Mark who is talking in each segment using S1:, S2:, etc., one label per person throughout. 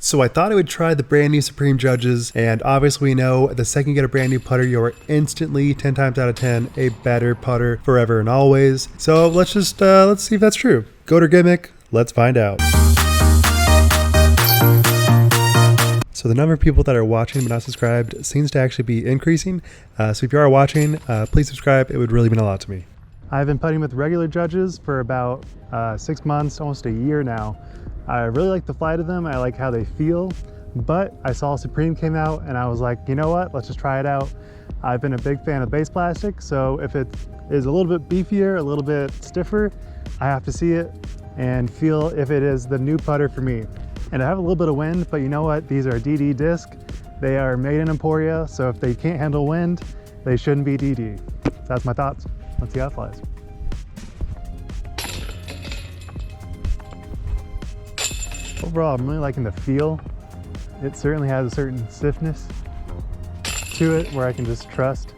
S1: So I thought I would try the brand new Supreme Judges, and obviously we know the second you get a brand new putter, you're instantly 10 times out of 10 a better putter forever and always. So let's just let's see if that's true. Goat or gimmick? Let's find out. So the number of people that are watching but not subscribed seems to actually be increasing. So if you are watching, please subscribe. It would really mean a lot to me. I've been putting with regular Judges for about 6 months, almost a year now. I really like the flight of them. I like how they feel, but I saw Supreme came out and I was like, you know what, let's just try it out. I've been a big fan of base plastic, so if it is a little bit beefier, a little bit stiffer, I have to see it and feel if it is the new putter for me. And I have a little bit of wind, but you know what, these are DD disc. They are made in Emporia, so if they can't handle wind, they shouldn't be DD. So that's my thoughts. Let's see how it flies. Overall, I'm really liking the feel. It certainly has a certain stiffness to it where I can just trust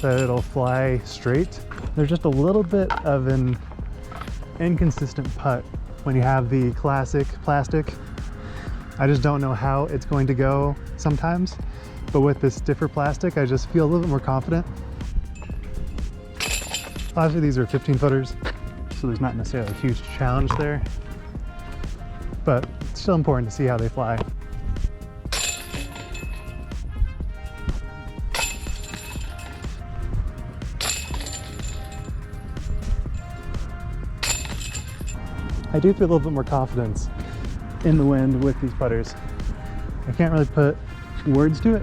S1: that it'll fly straight. There's just a little bit of an inconsistent putt when you have the classic plastic. I just don't know how it's going to go sometimes, but with this stiffer plastic, I just feel a little bit more confident. Obviously, these are 15 footers. So there's not necessarily a huge challenge there, but it's still important to see how they fly. I do feel a little bit more confidence in the wind with these putters. I can't really put words to it.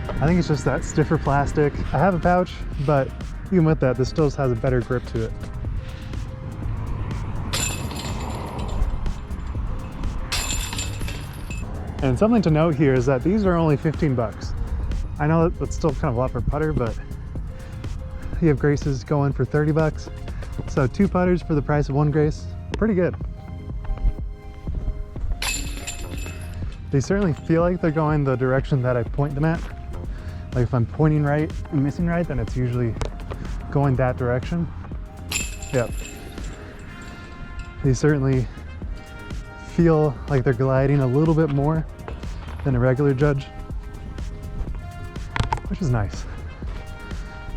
S1: I think it's just that stiffer plastic. I have a pouch, but even with that, this still has a better grip to it. And something to note here is that these are only 15 bucks. I know that's still kind of a lot for a putter, but you have Graces going for 30 bucks. So 2 putters for the price of 1 Grace, pretty good. They certainly feel like they're going the direction that I point them at. Like if I'm pointing right and missing right, then it's usually going that direction. Yep. They certainly feel like they're gliding a little bit more than a regular Judge, which is nice.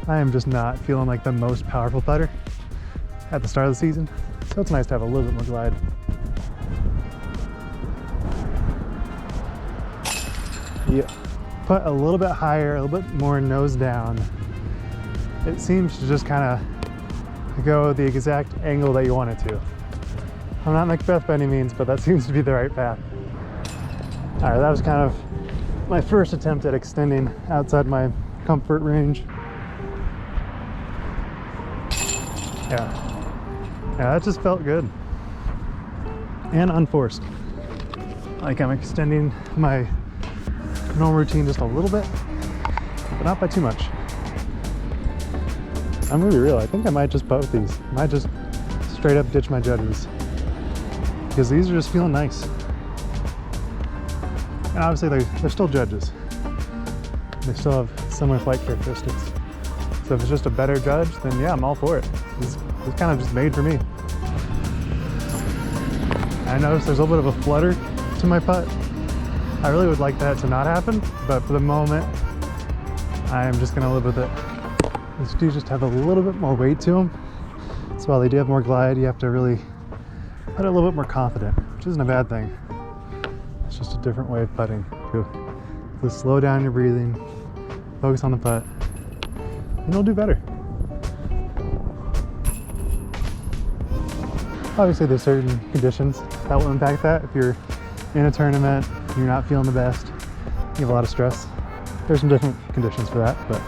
S1: I am just not feeling like the most powerful putter at the start of the season, so it's nice to have a little bit more glide. Yeah, put a little bit higher, a little bit more nose down. It seems to just kind of go the exact angle that you want it to. I'm not Macbeth by any means, but that seems to be the right path. All right, that was kind of my first attempt at extending outside my comfort range. Yeah, that just felt good and unforced. Like I'm extending my normal routine just a little bit, but not by too much. I'm gonna be real, I think I might just putt with these. I might just straight up ditch my Judges, because these are just feeling nice. And obviously they're still Judges. They still have similar flight characteristics. So if it's just a better Judge, then yeah, I'm all for it. It's kind of just made for me. I noticed there's a little bit of a flutter to my putt. I really would like that to not happen, but for the moment, I am just gonna live with it. These do just have a little bit more weight to them. So while they do have more glide, you have to really put it a little bit more confident, which isn't a bad thing. It's just a different way of putting. So slow down your breathing, focus on the putt, and you'll do better. Obviously there's certain conditions that will impact that. If you're in a tournament, you're not feeling the best, you have a lot of stress, there's some different conditions for that, but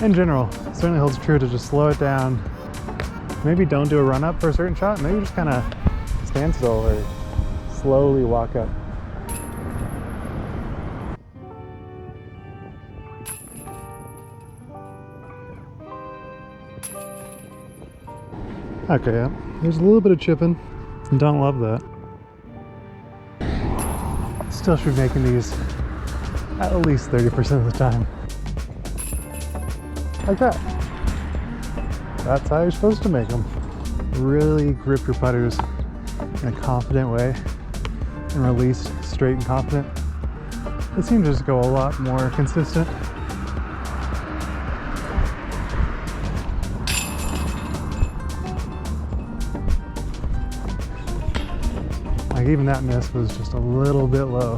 S1: in general, it certainly holds true to just slow it down. Maybe don't do a run up for a certain shot, maybe just kind of stand still or slowly walk up. Okay, yeah. There's a little bit of chipping. Don't love that. Still should be making these at least 30% of the time. Like that. That's how you're supposed to make them. Really grip your putters in a confident way and release straight and confident. It seems to just go a lot more consistent. Like even that miss was just a little bit low.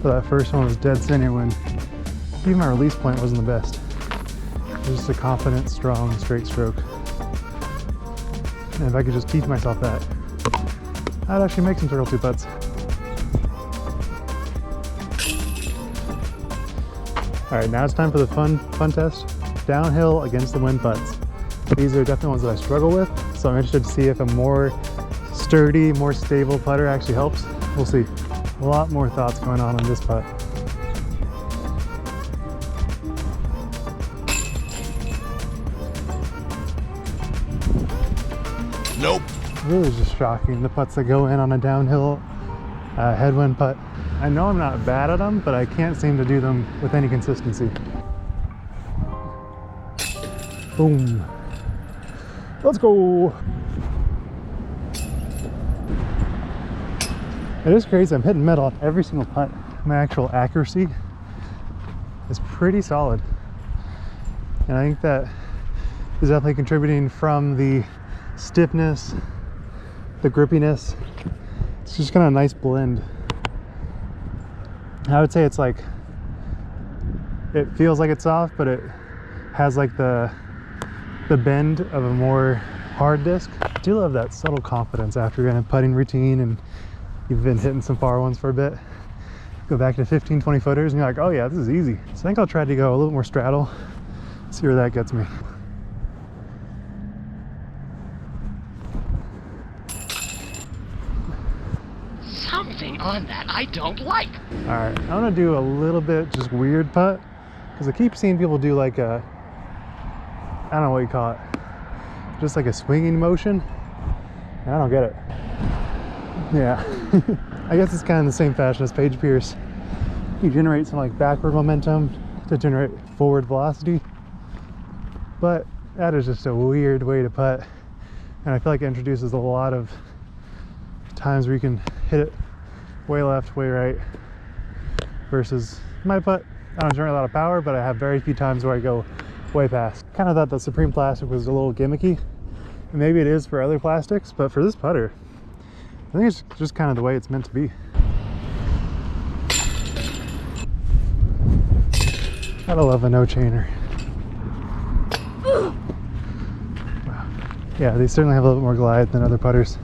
S1: But that first one was dead center when even my release point wasn't the best. It was just a confident, strong, straight stroke. And if I could just teach myself that, I'd actually make some circle 2 putts. All right, now it's time for the fun test. Downhill against the wind putts. These are definitely ones that I struggle with, so I'm interested to see if a more sturdy, more stable putter actually helps. We'll see. A lot more thoughts going on this putt.
S2: Nope.
S1: Really just shocking, the putts that go in on a downhill headwind putt. I know I'm not bad at them, but I can't seem to do them with any consistency. Boom. Let's go. It is crazy, I'm hitting metal on every single putt. My actual accuracy is pretty solid. And I think that is definitely contributing from the stiffness, the grippiness. It's just kind of a nice blend. I would say it's like, it feels like it's soft, but it has like the bend of a more hard disc. I do love that subtle confidence after you're in a putting routine and you've been hitting some far ones for a bit. Go back to 15, 20 footers and you're like, oh yeah, this is easy. So I think I'll try to go a little more straddle, see where that gets me.
S2: Something on that I don't like.
S1: All right, I'm gonna do a little bit just weird putt, because I keep seeing people do like a, I don't know what you call it, just like a swinging motion, and I don't get it. Yeah, I guess it's kind of the same fashion as Paige Pierce. You generate some like backward momentum to generate forward velocity, but that is just a weird way to putt, and I feel like it introduces a lot of times where you can hit it way left, way right, versus my putt. I don't generate a lot of power, but I have very few times where I go way past. Kind of thought the Supreme plastic was a little gimmicky, and maybe it is for other plastics, but for this putter, I think it's just kind of the way it's meant to be. Gotta love a no-chainer. Yeah, they certainly have a little bit more glide than other putters.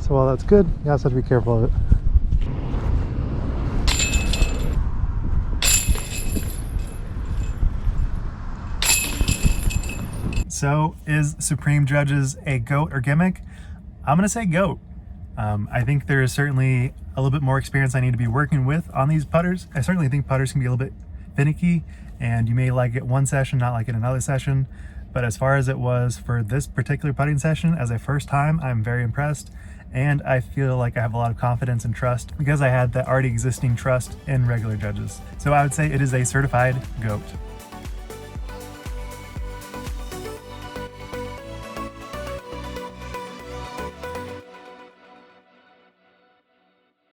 S1: So while that's good, you also have to be careful of it. So is Supreme Judges a GOAT or gimmick? I'm gonna say GOAT. I think there is certainly a little bit more experience I need to be working with on these putters. I certainly think putters can be a little bit finicky, and you may like it one session, not like it another session. But as far as it was for this particular putting session as a first time, I'm very impressed. And I feel like I have a lot of confidence and trust because I had that already existing trust in regular judges. So I would say it is a certified GOAT.